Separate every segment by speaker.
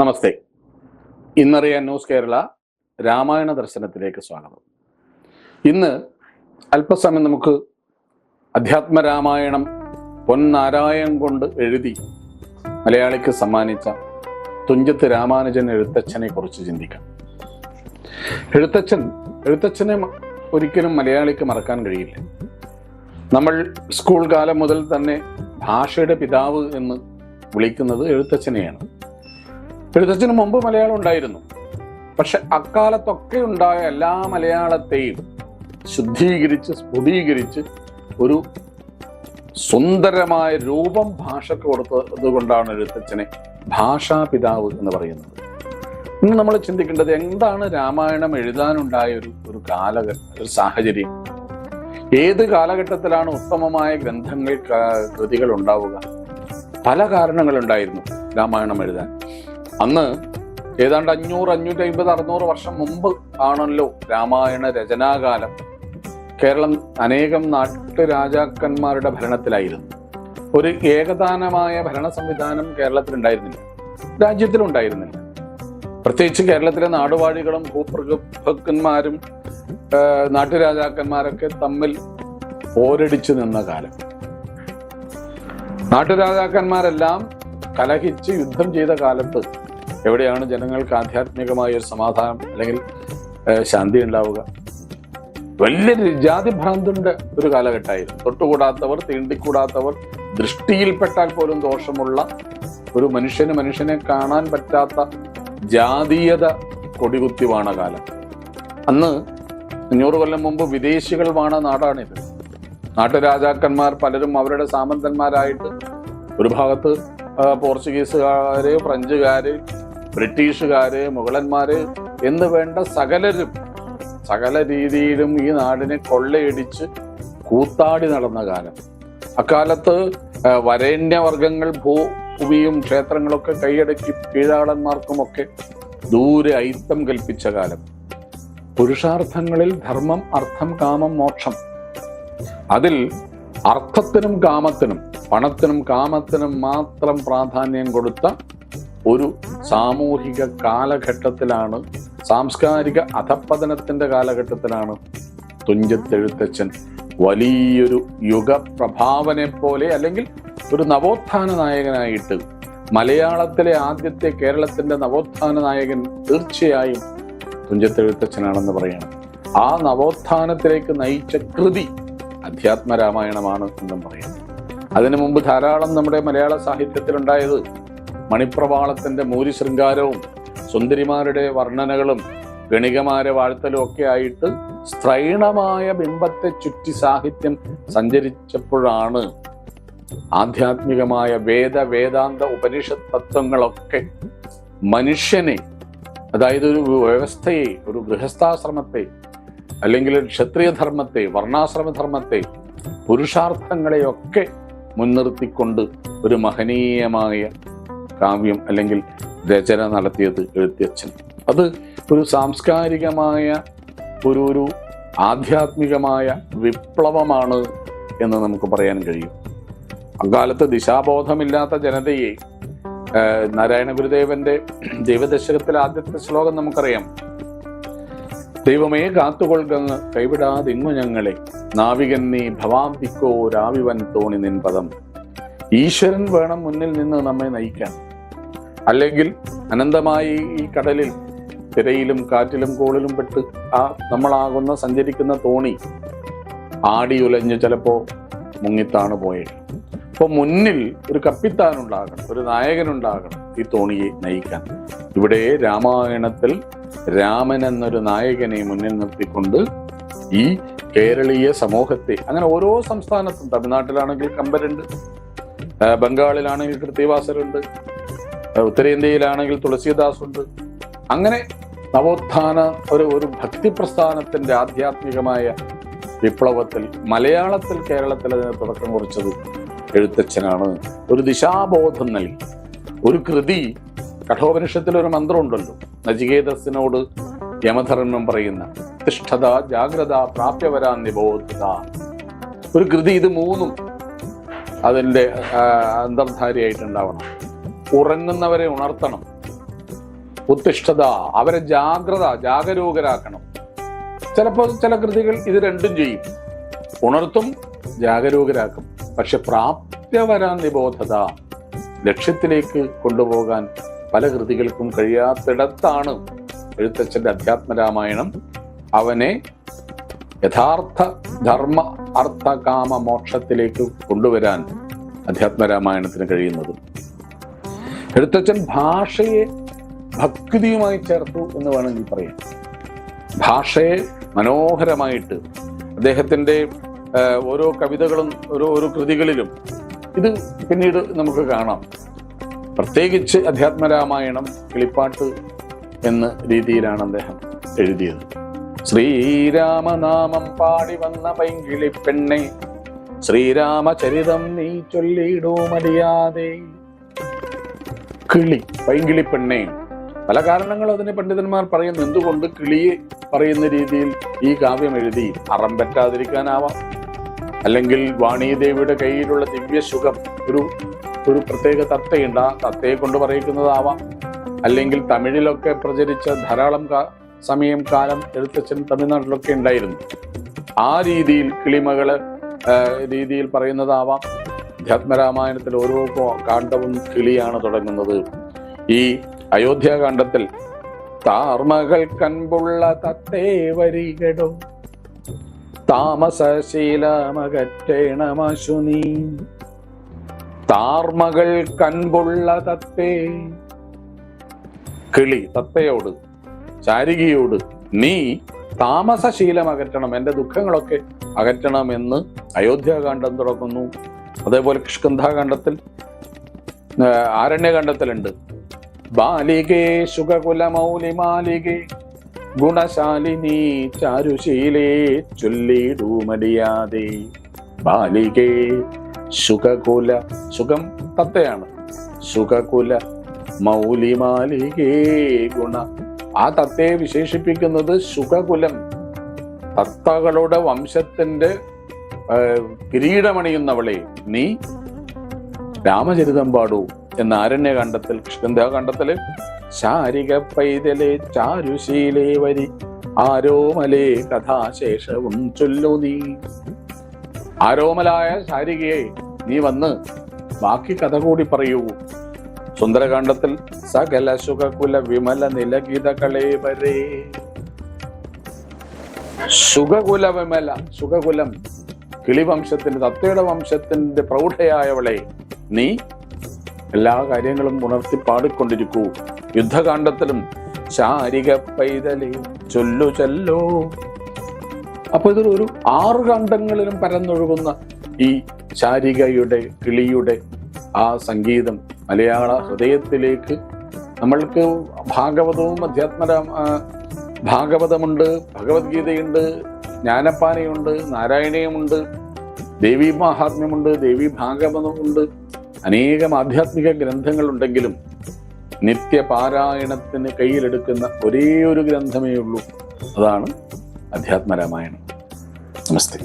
Speaker 1: നമസ്തേ. ഇന്നറിയാൻ news Kerala Ramayana ദർശനത്തിലേക്ക് സ്വാഗതം. ഇന്ന് അല്പസമയം നമുക്ക് അധ്യാത്മരാമായണം പൊന്നാരായം കൊണ്ട് എഴുതി മലയാളിക്ക് സമ്മാനിച്ച തുഞ്ചത്ത് രാമാനുജൻ എഴുത്തച്ഛനെ കുറിച്ച് ചിന്തിക്കാം. എഴുത്തച്ഛനെ ഒരിക്കലും മലയാളിക്ക് മറക്കാൻ കഴിയില്ല. നമ്മൾ സ്കൂൾ കാലം മുതൽ തന്നെ ഭാഷയുടെ പിതാവ് എന്ന് വിളിക്കുന്നത് എഴുത്തച്ഛനെയാണ്. എഴുത്തച്ഛന് മുമ്പ് മലയാളം ഉണ്ടായിരുന്നു. പക്ഷെ അക്കാലത്തൊക്കെ ഉണ്ടായ എല്ലാ മലയാളത്തെയും ശുദ്ധീകരിച്ച് സ്ഫുടീകരിച്ച് ഒരു സുന്ദരമായ രൂപം ഭാഷയ്ക്ക് കൊടുത്തത് കൊണ്ടാണ് എഴുത്തച്ഛനെ ഭാഷാ പിതാവ് എന്ന് പറയുന്നത്. ഇന്ന് നമ്മൾ ചിന്തിക്കേണ്ടത് എന്താണ് രാമായണം എഴുതാനുണ്ടായ ഒരു സാഹചര്യം. ഏത് കാലഘട്ടത്തിലാണ് ഉത്തമമായ ഗ്രന്ഥങ്ങൾ കൃതികൾ ഉണ്ടാവുക? പല കാരണങ്ങളുണ്ടായിരുന്നു രാമായണം എഴുതാൻ. അന്ന് ഏതാണ്ട് 500, 550, 600 വർഷം മുമ്പ് ആണല്ലോ രാമായണ രചനാകാലം. കേരളം അനേകം നാട്ടുരാജാക്കന്മാരുടെ ഭരണത്തിലായിരുന്നു. ഒരു ഏകദാനമായ ഭരണ സംവിധാനം കേരളത്തിലുണ്ടായിരുന്നില്ല, രാജ്യത്തിലുണ്ടായിരുന്നില്ല. പ്രത്യേകിച്ച് കേരളത്തിലെ നാടുവാഴികളും ഭൂപ്രഭുക്കന്മാരും നാട്ടുരാജാക്കന്മാരൊക്കെ തമ്മിൽ പോരടിച്ചു നിന്ന കാലം. നാട്ടുരാജാക്കന്മാരെല്ലാം കലഹിച്ച് യുദ്ധം ചെയ്ത കാലത്ത് എവിടെയാണ് ജനങ്ങൾക്ക് ആധ്യാത്മികമായ ഒരു സമാധാനം അല്ലെങ്കിൽ ശാന്തി ഉണ്ടാവുക? വലിയ ജാതിഭ്രാന്തിന്റെ ഒരു കാലഘട്ടമായിരുന്നു. തൊട്ടുകൂടാത്തവർ, തീണ്ടിക്കൂടാത്തവർ, ദൃഷ്ടിയിൽപ്പെട്ടാൽ പോലും ദോഷമുള്ള ഒരു മനുഷ്യനെ കാണാൻ പറ്റാത്ത ജാതീയത കൊടികുത്തി വാണ കാലം. അന്ന് 500 കൊല്ലം മുമ്പ് വിദേശികൾ വാണ നാടാണിത്. നാട്ടുരാജാക്കന്മാർ പലരും അവരുടെ സാമന്തന്മാരായിട്ട് ഒരു ഭാഗത്ത് പോർച്ചുഗീസുകാര്, ഫ്രഞ്ചുകാര്, ബ്രിട്ടീഷുകാര്, മുഗളന്മാര് എന്ന് വേണ്ട സകല രീതിയിലും ഈ നാടിനെ കൊള്ളയടിച്ച് കൂത്താടി നടന്ന കാലം. അക്കാലത്ത് വരേണ്യവർഗങ്ങൾ ഭൂമിയും ക്ഷേത്രങ്ങളൊക്കെ കൈയടക്കി കീഴാളന്മാർക്കുമൊക്കെ ദൂരെ ഐത്തം കൽപ്പിച്ച കാലം. പുരുഷാർത്ഥങ്ങളിൽ ധർമ്മം, അർത്ഥം, കാമം, മോക്ഷം. അതിൽ അർത്ഥത്തിനും കാമത്തിനും, പണത്തിനും കാമത്തിനും മാത്രം പ്രാധാന്യം കൊടുത്ത ഒരു സാമൂഹിക കാലഘട്ടത്തിലാണ്, സാംസ്കാരിക അധപ്പതനത്തിന്റെ കാലഘട്ടത്തിലാണ് തുഞ്ചത്തെഴുത്തച്ഛൻ വലിയൊരു യുഗപ്രഭാവനെ പോലെ അല്ലെങ്കിൽ ഒരു നവോത്ഥാന നായകനായിട്ട്, മലയാളത്തിലെ ആദ്യത്തെ കേരളത്തിന്റെ നവോത്ഥാന നായകൻ തീർച്ചയായും തുഞ്ചത്തെഴുത്തച്ഛനാണെന്ന് പറയണം. ആ നവോത്ഥാനത്തിലേക്ക് നയിച്ച കൃതി അധ്യാത്മരാമായണമാണ് എന്നും പറയാം. അതിനു മുമ്പ് ധാരാളം നമ്മുടെ മലയാള സാഹിത്യത്തിലുണ്ടായത് മണിപ്രവാളത്തിന്റെ മൂരി ശൃംഗാരവും സുന്ദരിമാരുടെ വർണ്ണനകളും ഗണികമാരെ വാഴ്ത്തലും ഒക്കെ ആയിട്ട് സ്ത്രൈണമായ ബിംബത്തെ ചുറ്റി സാഹിത്യം സഞ്ചരിച്ചപ്പോഴാണ് ആധ്യാത്മികമായ വേദാന്ത ഉപനിഷത്ത് തത്വങ്ങളൊക്കെ മനുഷ്യനെ, അതായത് ഒരു വ്യവസ്ഥയെ, ഒരു ഗൃഹസ്ഥാശ്രമത്തെ അല്ലെങ്കിൽ ക്ഷത്രിയധർമ്മത്തെ, വർണ്ണാശ്രമധർമ്മത്തെ, പുരുഷാർത്ഥങ്ങളെയൊക്കെ മുൻനിർത്തിക്കൊണ്ട് ഒരു മഹനീയമായ കാവ്യം അല്ലെങ്കിൽ രചന നടത്തിയത് എഴുത്തച്ഛൻ. അത് ഒരു സാംസ്കാരികമായ ഒരു ആധ്യാത്മികമായ വിപ്ലവമാണ് എന്ന് നമുക്ക് പറയാൻ കഴിയും. അക്കാലത്ത് ദിശാബോധമില്ലാത്ത ജനതയെ നാരായണ ഗുരുദേവന്റെ ദൈവദശകത്തിലെ ആദ്യത്തെ ശ്ലോകം നമുക്കറിയാം. ദൈവമേ കാത്തുകൊള്ളുകങ്ങ് കൈവിടാതിങ്ങു ഞങ്ങളെ, നാവികൻ നീ ഭവാംതിക്കോ രാവിവൻ തോണി നിൻ പദം. ഈശ്വരൻ വേണം മുന്നിൽ നിന്ന് നമ്മെ നയിക്കാൻ. അല്ലെങ്കിൽ അനന്തമായി ഈ കടലിൽ തിരയിലും കാറ്റിലും കോളിലും പെട്ട് നമ്മളാകുന്ന സഞ്ചരിക്കുന്ന തോണി ആടിയുലഞ്ഞ് ചിലപ്പോ മുങ്ങിത്താണ് പോയത്. അപ്പോൾ മുന്നിൽ ഒരു കപ്പിത്താനുണ്ടാകണം, ഒരു നായകനുണ്ടാകണം ഈ തോണിയെ നയിക്കാൻ. ഇവിടെ രാമായണത്തിൽ രാമൻ എന്നൊരു നായകനെ മുന്നിൽ നിർത്തിക്കൊണ്ട് ഈ കേരളീയ സമൂഹത്തെ, അങ്ങനെ ഓരോ സംസ്ഥാനത്തും, തമിഴ്നാട്ടിലാണെങ്കിൽ കമ്പരുണ്ട്, ബംഗാളിലാണെങ്കിൽ കൃത്തിവാസരുണ്ട്, ഉത്തരേന്ത്യയിലാണെങ്കിൽ തുളസീദാസ് ഉണ്ട്. അങ്ങനെ നവോത്ഥാന ഒരു ഭക്തി പ്രസ്ഥാനത്തിന്റെ ആധ്യാത്മികമായ വിപ്ലവത്തിൽ മലയാളത്തിൽ, കേരളത്തിൽ അതിന് തുടക്കം കുറിച്ചത് എഴുത്തച്ഛനാണ്. ഒരു ദിശാബോധം നൽകി ഒരു കൃതി. കഠോപനിഷത്തിലൊരു മന്ത്രമുണ്ടല്ലോ, നചികേതസിനോട് യമധർമ്മം പറയുന്ന തിഷ്ഠത ജാഗ്രത പ്രാപ്യവരാ നിബോധത. ഒരു കൃതി ഇത് മൂന്നും അതിൻ്റെ അന്തർധാരിയായിട്ടുണ്ടാവണം. ഉറങ്ങുന്നവരെ ഉണർത്തണം, ഉത്തിഷ്ഠത, അവരെ ജാഗരൂകരാക്കണം. ചിലപ്പോൾ ചില കൃതികൾ ഇത് രണ്ടും ചെയ്യും, ഉണർത്തും ജാഗരൂകരാക്കും. പക്ഷെ പ്രാപ്യവരാൻ നിബോധത, ലക്ഷ്യത്തിലേക്ക് കൊണ്ടുപോകാൻ പല കൃതികൾക്കും കഴിയാത്തിടത്താണ് എഴുത്തച്ഛന്റെ അധ്യാത്മരാമായണം അവനെ യഥാർത്ഥ ധർമ്മ അർത്ഥ കാമ മോക്ഷത്തിലേക്ക് കൊണ്ടുവരാൻ അധ്യാത്മരാമായണത്തിന് കഴിയുന്നത്. എഴുത്തച്ഛൻ ഭാഷയെ ഭക്തിയുമായി ചേർത്തു എന്ന് വേണമെങ്കിൽ പറയാം. ഭാഷയെ മനോഹരമായിട്ട് അദ്ദേഹത്തിന്റെ ഓരോ കവിതകളും ഓരോ കൃതികളിലും ഇത് പിന്നീട് നമുക്ക് കാണാം. പ്രത്യേകിച്ച് അധ്യാത്മരാമായണം കിളിപ്പാട്ട് എന്ന രീതിയിലാണ് അദ്ദേഹം എഴുതിയത്. ശ്രീരാമനാമം പാടി വന്ന പൈങ്കിളി പെണ്ണെ, ശ്രീരാമചരിതം നീ ചൊല്ലിടൂ മടിയാതെ. കിളി, പൈങ്കിളി പെണ്ണെ. പല കാരണങ്ങളും അതിന് പണ്ഡിതന്മാർ പറയുന്നു. എന്തുകൊണ്ട് കിളിയെ പറയുന്ന രീതിയിൽ ഈ കാവ്യം എഴുതി? അറം പറ്റാതിരിക്കാനാവാം, അല്ലെങ്കിൽ വാണീദേവിയുടെ കയ്യിലുള്ള ദിവ്യസുഖം, ഒരു പ്രത്യേക തത്തയുണ്ട്, ആ തത്തയെ കൊണ്ട് പറയിക്കുന്നതാവാം. അല്ലെങ്കിൽ തമിഴിലൊക്കെ പ്രചരിച്ച ധാരാളം കാലം എഴുത്തച്ഛൻ തമിഴ്നാട്ടിലൊക്കെ ഉണ്ടായിരുന്നു. ആ രീതിയിൽ കിളിമകള് രീതിയിൽ പറയുന്നതാവാം. അധ്യാത്മരാമായണത്തിൽ ഓരോ കാണ്ഡവും കിളിയാണ് തുടങ്ങുന്നത്. ഈ അയോധ്യാകാന്ഡത്തിൽ താർമകൾ കൻപുള്ള തത്തേ വരികടോ, താമസശീലമകറ്റേണമശുനീ. താർമകൾ കൻപുള്ള തത്തേ, കിളി തത്തയോട്, ചാരികയോട് നീ താമസശീലം അകറ്റണം, എൻ്റെ ദുഃഖങ്ങളൊക്കെ അകറ്റണമെന്ന് അയോധ്യാകാന്ഡം തുടങ്ങുന്നു. അതേപോലെ കിഷ്കിന്ധാകാന്ഡത്തിൽ, ആരണ്യകാന്ഡത്തിലുണ്ട് ബാലികേ ശുഖകുലമൗലി മാലികേ ഗുണശാലിനി ചാരുശീലേ ചൊല്ലിടൂ മടിയാതെ. ബാലികേ ശുഖകുല, സുഖം തത്തയാണ്, ശുഖകുല മൗലി മാലികേ ഗുണ. ആ തത്തയെ വിശേഷിപ്പിക്കുന്നത് ശുഖകുലം, തത്തകളുടെ വംശത്തിന്റെ കിരീടമണിയുന്നവളെ നീ രാമചരിതം പാടൂ എന്ന ആരണ്യകാന്ഡത്തിൽ. കിഷ്കിന്ധാകാന്ഡത്തില് ശാരിക പൈതലേ ചാരുശീലേ വരി ആരോമലേ കഥാശേഷവും ചൊല്ലു നീ. ആരോമലായ ശാരികയെ നീ വന്ന് ബാക്കി കഥ കൂടി പറയൂ. സുന്ദരകാന്ഡത്തിൽ സകല സുഖകുല വിമല നിലഗിത കളേവരേ. സുഖകുല വിമല, സുഖകുലം കിളിവംശത്തിന്റെ, തത്തയുടെ വംശത്തിന്റെ പ്രൗഢയായവളെ നീ എല്ലാ കാര്യങ്ങളും ഉണർത്തി പാടിക്കൊണ്ടിരിക്കൂ. യുദ്ധകാന്ഡത്തിലും ശാരിക പൈതലേ ചൊല്ലു ചൊല്ലോ. അപ്പൊ ഇതൊരു 6 കാണ്ഡങ്ങളിലും പരന്നൊഴുകുന്ന ഈ ശാരികയുടെ, കിളിയുടെ ആ സംഗീതം മലയാള ഹൃദയത്തിലേക്ക് നമ്മൾക്ക് ഭാഗവതവും ഭാഗവതമുണ്ട്, ഭഗവത്ഗീതയുണ്ട്, ജ്ഞാനപ്പാനയുണ്ട്, നാരായണീയമുണ്ട്, ദേവീ മഹാത്മ്യമുണ്ട്, ദേവീ ഭാഗവതമുണ്ട്, അനേകം ആധ്യാത്മിക ഗ്രന്ഥങ്ങളുണ്ടെങ്കിലും നിത്യപാരായണത്തിന് കയ്യിലെടുക്കുന്ന ഒരേ ഒരു ഗ്രന്ഥമേ ഉള്ളൂ. അതാണ് അധ്യാത്മരാമായണം. നമസ്തേ.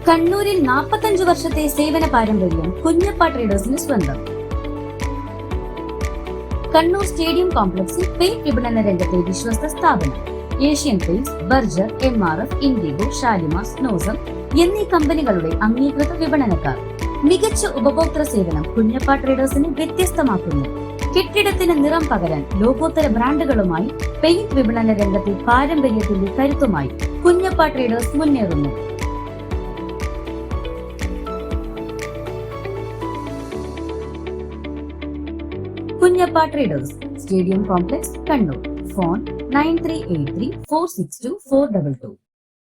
Speaker 2: കണ്ണൂരിൽ 45 വർഷത്തെ സേവന പാരമ്പര്യം കുഞ്ഞപ്പ ട്രേഡേഴ്സിന് സ്വന്തം. കണ്ണൂർ സ്റ്റേഡിയം കോംപ്ലക്സിൽ പെയിന്റ് വിപണന രംഗത്തെ വിശ്വസ്ത സ്ഥാപനം. Asian paints, Berger, MRF, IndiGo, Shalimar, സ്നോസം എന്നീ കമ്പനികളുടെ അംഗീകൃത വിപണനക്കാർ. മികച്ച ഉപഭോക്തൃ സേവനം കുഞ്ഞപ്പ ട്രേഡേഴ്സിനെ വ്യത്യസ്തമാക്കുന്നു. കെട്ടിടത്തിന് നിറം പകരാൻ ലോകോത്തര ബ്രാൻഡുകളുമായി പെയിന്റ് വിപണന രംഗത്തെ പാരമ്പര്യത്തിന്റെ കരുത്തുമായി കുഞ്ഞപ്പ ട്രേഡേഴ്സ് മുന്നേറുന്നു. Kunjappa traders, stadium complex, Kannur. Phone 9383 462 422.